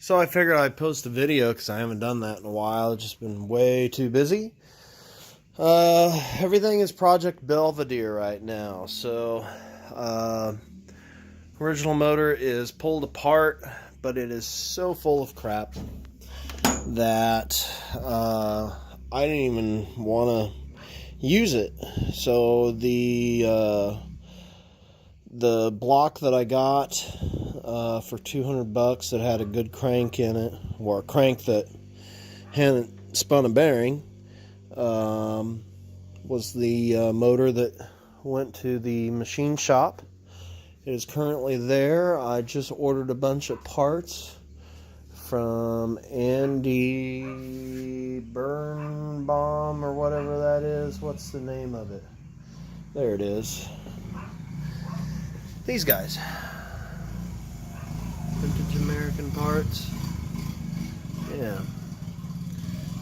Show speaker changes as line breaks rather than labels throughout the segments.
So I figured I'd post a video because I haven't done that in a while. I've just been way too busy. Everything is Project Belvedere right now. So, original motor is pulled apart, but it is so full of crap that I didn't even want to use it. So the block that I got for $200 that had a good crank in it, or a crank that hadn't spun a bearing, was the motor that went to the machine shop. It is currently there. I just ordered a bunch of parts from Andy Birnbaum or whatever that is. What's the name of it? There it is. These guys. Vintage American parts. Yeah.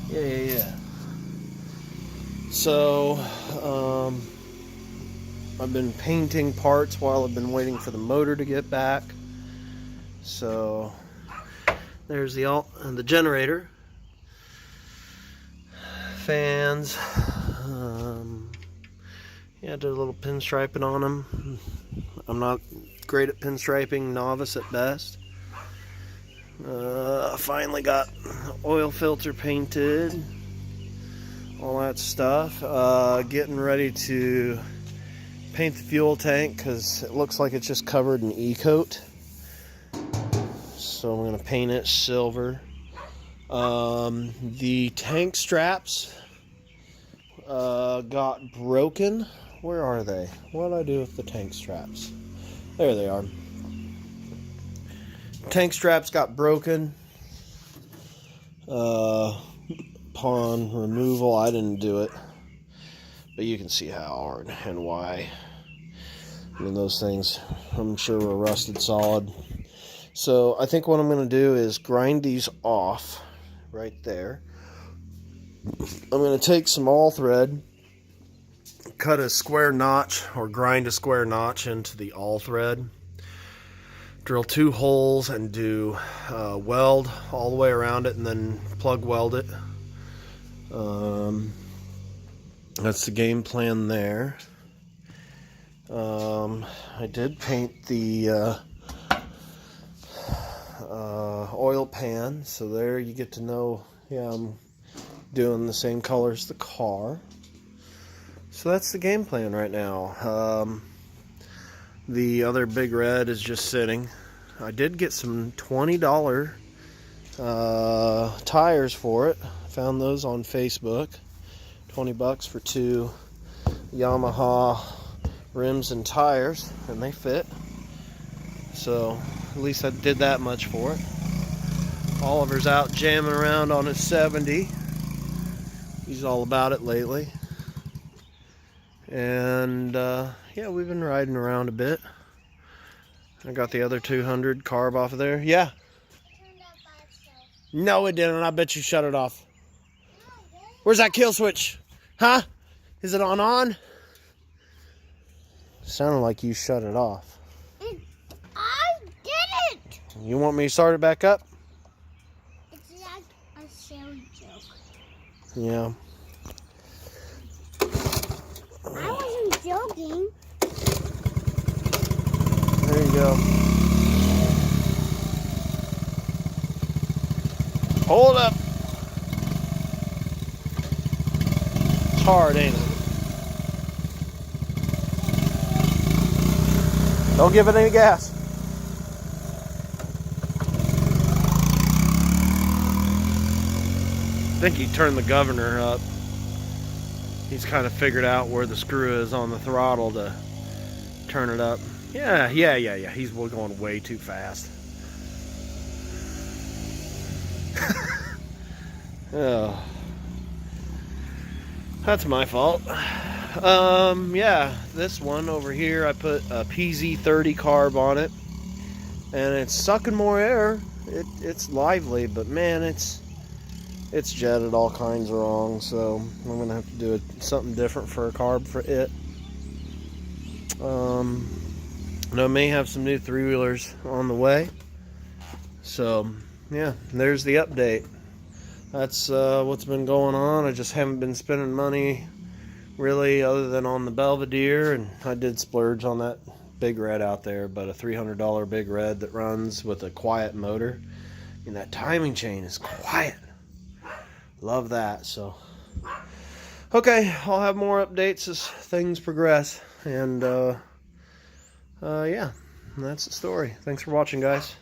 Yeah. So, I've been painting parts while I've been waiting for the motor to get back. So, there's the generator. Fans. Yeah, did a little pinstriping on them. I'm not great at pinstriping, novice at best. Finally got oil filter painted, all that stuff. Getting ready to paint the fuel tank because it looks like it's just covered in E-coat. So I'm going to paint it silver. The tank straps got broken. Where are they? What did I do with the tank straps? There they are. Tank straps got broken upon removal. I didn't do it, but you can see how and why. I mean, those things, I'm sure, were rusted solid. So I think what I'm going to do is grind these off right there. I'm going to take some all thread, cut a square notch or grind a square notch into the all thread, drill 2 holes and do weld all the way around it and then plug weld it. That's the game plan there. I did paint the oil pan, so there you get to know, yeah, I'm doing the same color as the car. So that's the game plan right now. The other big red is just sitting. I did get some $20 tires for it. Found those on Facebook. $20 for 2 Yamaha rims and tires, and they fit. So at least I did that much for it. Oliver's out jamming around on his 70. He's all about it lately. And yeah, we've been riding around a bit. I got the other 200 carb off of there. Yeah. No, it didn't. I bet you shut it off. Where's that kill switch? Huh? Is it on? Sounded like you shut it off.
I didn't.
You want me to start it back up?
It's like a silly joke.
Yeah.
I wasn't joking.
There you go. Hold up. It's hard, ain't it? Don't give it any gas. I think he turned the governor up. He's kind of figured out where the screw is on the throttle to turn it up. Yeah. He's going way too fast. Oh. That's my fault. Yeah, this one over here, I put a PZ30 carb on it, and it's sucking more air. It's lively, but man, it's jetted all kinds wrong, so I'm gonna have to do something different for a carb for it. I may have some new 3-wheelers on the way, so yeah, there's the update. That's what's been going on. I just haven't been spending money really other than on the Belvedere, and I did splurge on that big red out there, but a $300 big red that runs with a quiet motor. And that timing chain is quiet. Love that. So, okay, I'll have more updates as things progress. And, yeah, that's the story. Thanks for watching, guys.